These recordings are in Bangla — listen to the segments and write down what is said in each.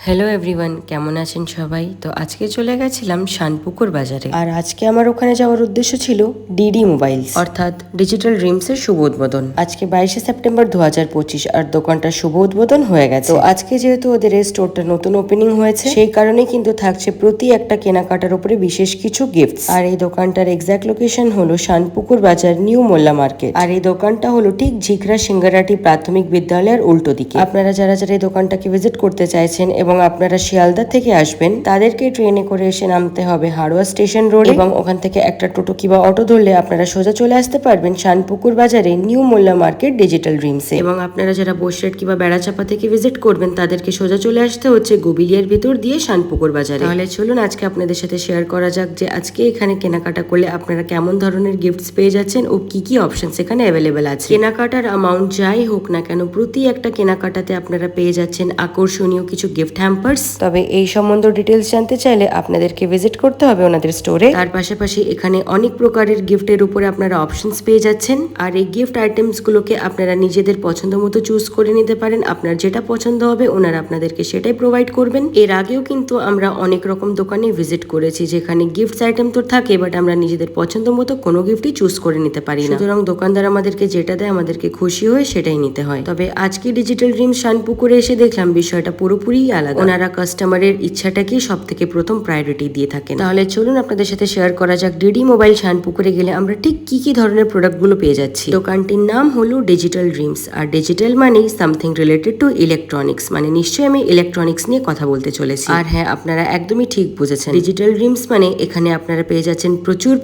হ্যালো এভরিওয়ান, কেমন আছেন সবাই? তো আজকে চলে গেছিলাম শানপুকুর বাজারে। আর আজকে আমার ওখানে যাওয়ার উদ্দেশ্য ছিল ডিডি মোবাইলস অর্থাৎ ডিজিটাল ড্রিমস এর শুভ উদ্বোধন। আজকে 22শে সেপ্টেম্বর 2025 আর দোকানটার শুভ উদ্বোধন হয়ে গেছে। তো আজকে যেহেতু ওদের এই স্টোরটা নতুন ওপেনিং হয়েছে, সেই কারণে কিন্তু থাকছে প্রতি একটা কেনাকাটার উপরে বিশেষ কিছু গিফট। আর এই দোকানটার এক্সাক্ট লোকেশন হলো শানপুকুর বাজার, নিউ মোল্লা মার্কেট। আর এই দোকানটা হলো ঠিক ঝিকরা সিঙ্গারাটি প্রাথমিক বিদ্যালয়ের উল্টো দিকে। আপনারা যারা যারা এই দোকানটাকে ভিজিট করতে চাইছেন এবং আপনারা শিয়ালদা থেকে আসবেন, তাদেরকে ট্রেনে করে এসে নামতে হবে হাড়োয়া স্টেশন রোড, এবং ওখান থেকে একটা টোটো কিংবা অটো ধরলে আপনারা সোজা চলে আসতে পারবেন শানপুকুর বাজারে নিউ মোল্লা মার্কেট ডিজিটাল ড্রিমসে। এবং আপনারা যারা বসিরহাট কিংবা বেড়াচাপা থেকে ভিজিট করবেন, তাদেরকে সোজা চলে আসতে হচ্ছে গোবিলিয়ার ভিতর দিয়ে শানপুকুর বাজারে। তাহলে চলুন আজকে আপনাদের সাথে শেয়ার করা যাক যে আজকে এখানে কেনাকাটা করলে আপনারা কেমন ধরনের গিফটস পেয়ে যাচ্ছেন ও কি কি অপশনস এখানে অ্যাভেলেবেল আছে। কেনাকাটার অ্যামাউন্ট যাই হোক না কেন, প্রতি একটা কেনাকাটাতে আপনারা পেয়ে যাচ্ছেন আকর্ষণীয় কিছু গিফট হ্যাম্পার্স। তবে এই সম্বন্ধে ডিটেলস জানতে চাইলে আপনাদেরকে ভিজিট করতে হবে ওনাদের স্টোরে। তার পাশাপাশি এখানে অনেক প্রকারের গিফটের উপরে আপনারা অপশনস পেয়ে যাচ্ছেন। আর এই গিফট আইটেমস গুলোকে আপনারা নিজেদের পছন্দ মতো চুজ করে নিতে পারেন। আপনার যেটা পছন্দ হবে ওনারা আপনাদেরকে সেটাই প্রোভাইড করবেন। এর আগেও কিন্তু আমরা অনেক রকম দোকানে ভিজিট করেছি যেখানে গিফট আইটেম তো থাকে, বাট আমরা নিজেদের পছন্দ মতো কোনো গিফটই চুজ করে নিতে পারি না। সুতরাং দোকানদার আমাদেরকে যেটা দেয় আমাদেরকে খুশি হয়ে সেটাই নিতে হয়। তবে আজকে ডিজিটাল ড্রিম শানপুকুরে এসে দেখলাম বিষয়টা পুরোপুরি আলাদা। ওনারা কাস্টমারের ইচ্ছাটাকেই সব থেকে প্রথম প্রায়োরিটি দিয়ে থাকেন। তাহলে চলুন আপনাদের সাথে শেয়ার করা যাক ডিডি মোবাইল শানপুকুরে গেলে আমরা ঠিক কি কি ধরনের প্রোডাক্ট গুলো পেয়ে যাচ্ছি। দোকানটির নাম হলো ডিজিটাল ড্রিমস। আর ডিজিটাল মানেই সামথিং রিলেটেড টু ইলেকট্রনিক্স, মানে নিশ্চয়ই আমি ইলেকট্রনিক্স নিয়ে কথা বলতে চলেছি। আর হ্যাঁ, আপনারা একদমই ঠিক বুঝেছেন। ডিজিটাল ড্রিমস মানে এখানে আপনারা পেয়ে যাচ্ছেন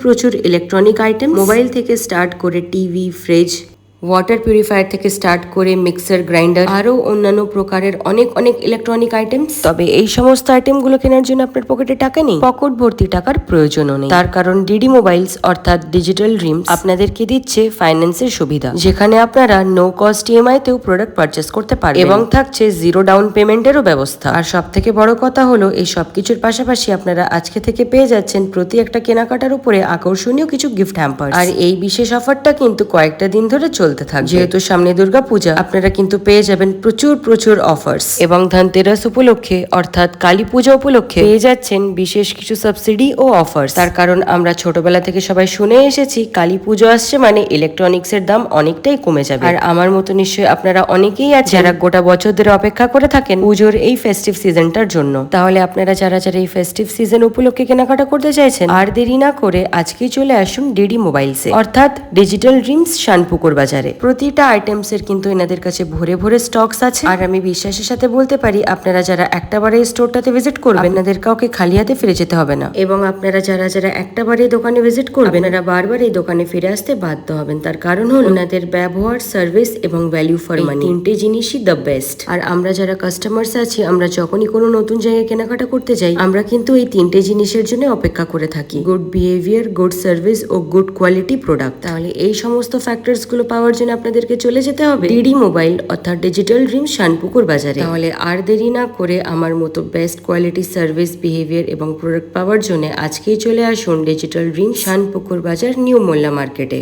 প্রচুর ইলেকট্রনিক আইটেম। মোবাইল থেকে স্টার্ট করে টিভি, ফ্রিজ, ওয়াটার পিউরিফায়ার থেকে স্টার্ট করে মিক্সার, গ্রাইন্ডার, আরো অন্যান্য প্রকারের অনেক ইলেকট্রনিক আইটেমস। তবে এই সমস্ত আইটেম গুলো কেনার জন্য আপনার পকেটে টাকা নেই, পকেট ভর্তি টাকার প্রয়োজনও নেই। তার কারণ ডিডি মোবাইলস অর্থাৎ ডিজিটাল ড্রিমস আপনাদেরকে দিচ্ছে ফাইন্যান্সের সুবিধা, যেখানে আপনারা নো কস্ট ইএমআই তেও প্রোডাক্ট পারচেস করতে পারবেন এবং থাকছে জিরো ডাউন পেমেন্টেরও ব্যবস্থা। আর সব থেকে বড় কথা হলো এই সবকিছুর পাশাপাশি আপনারা আজকে থেকে পেয়ে যাচ্ছেন প্রতি একটা কেনাকাটার উপরে আকর্ষণীয় কিছু গিফট হ্যাম্পার। আর এই বিশেষ অফারটা কিন্তু কয়েকটা দিন ধরে চলতে থাকবে। যেহেতু সামনে দুর্গা পূজা, আপনারা কিন্তু পেয়ে যাবেন প্রচুর অফার্স। এবং ধনতেরাস উপলক্ষে অর্থাৎ কালী পূজা উপলক্ষে পেয়ে যাচ্ছেন বিশেষ কিছু সাবসিডি ও অফার্স। তার কারণ আমরা ছোটবেলা থেকে সবাই শুনে এসেছি কালী পুজো আসছে মানে ইলেকট্রনিক্স এর দাম অনেকটাই কমে যাবে। আর আমার মতো নিশ্চয়ই আপনারা অনেকেই আছেন যারা গোটা বছর ধরে অপেক্ষা করে থাকেন পুজোর এই ফেস্টিভ সিজনটার জন্য। তাহলে আপনারা যারা এই ফেস্টিভ সিজন উপলক্ষে কেনাকাটা করতে চাইছেন, আর দেরি না করে আজকেই চলে আসুন ডিডি মোবাইলসে অর্থাৎ ডিজিটাল ড্রিমস শানপুকুর বাজারে। প্রতিটা আইটেমস এর কিন্তু এনাদের কাছে ভরে স্টকস আছে। আর আমি বিশ্বাসের সাথে বলতে পারি আপনারা যারা একটাবারে এই স্টোরটাতে ভিজিট করবেন, আপনাদের কাউকে খালি হাতে ফিরে যেতে হবে না। এবং আপনারা যারা একটাবারে এই দোকানে ভিজিট করবেন, আপনারা বারবার এই দোকানে ফিরে আসতে বাধ্য হবেন। তার কারণ হলো ওনাদের ব্যবহার, সার্ভিস এবং ভ্যালু ফর মানি, তিনটে জিনিসই দ্য বেস্ট। আর আমরা যারা কাস্টমার্স আছি, আমরা যখনই কোনো নতুন জায়গায় কেনাকাটা করতে যাই, আমরা কিন্তু এই তিনটে জিনিসের জন্য অপেক্ষা করে থাকি: গুড বিহেভিয়ার, গুড সার্ভিস ও গুড কোয়ালিটি প্রোডাক্ট। তাহলে এই সমস্ত ফ্যাক্টরস গুলো পাওয়ার জন্য আপনাদেরকে চলে যেতে হবে ডিডি মোবাইল অর্থাৎ ডিজিটাল ড্রিম শানপুকুর বাজারে। তাহলে আর দেরি না করে আমার মতো বেস্ট কোয়ালিটি, সার্ভিস, বিহেভিয়ার এবং প্রোডাক্ট পাওয়ার জন্য আজকেই চলে আসুন ডিজিটাল ড্রিম শানপুকুর বাজার, নিউ মোল্লা মার্কেটে।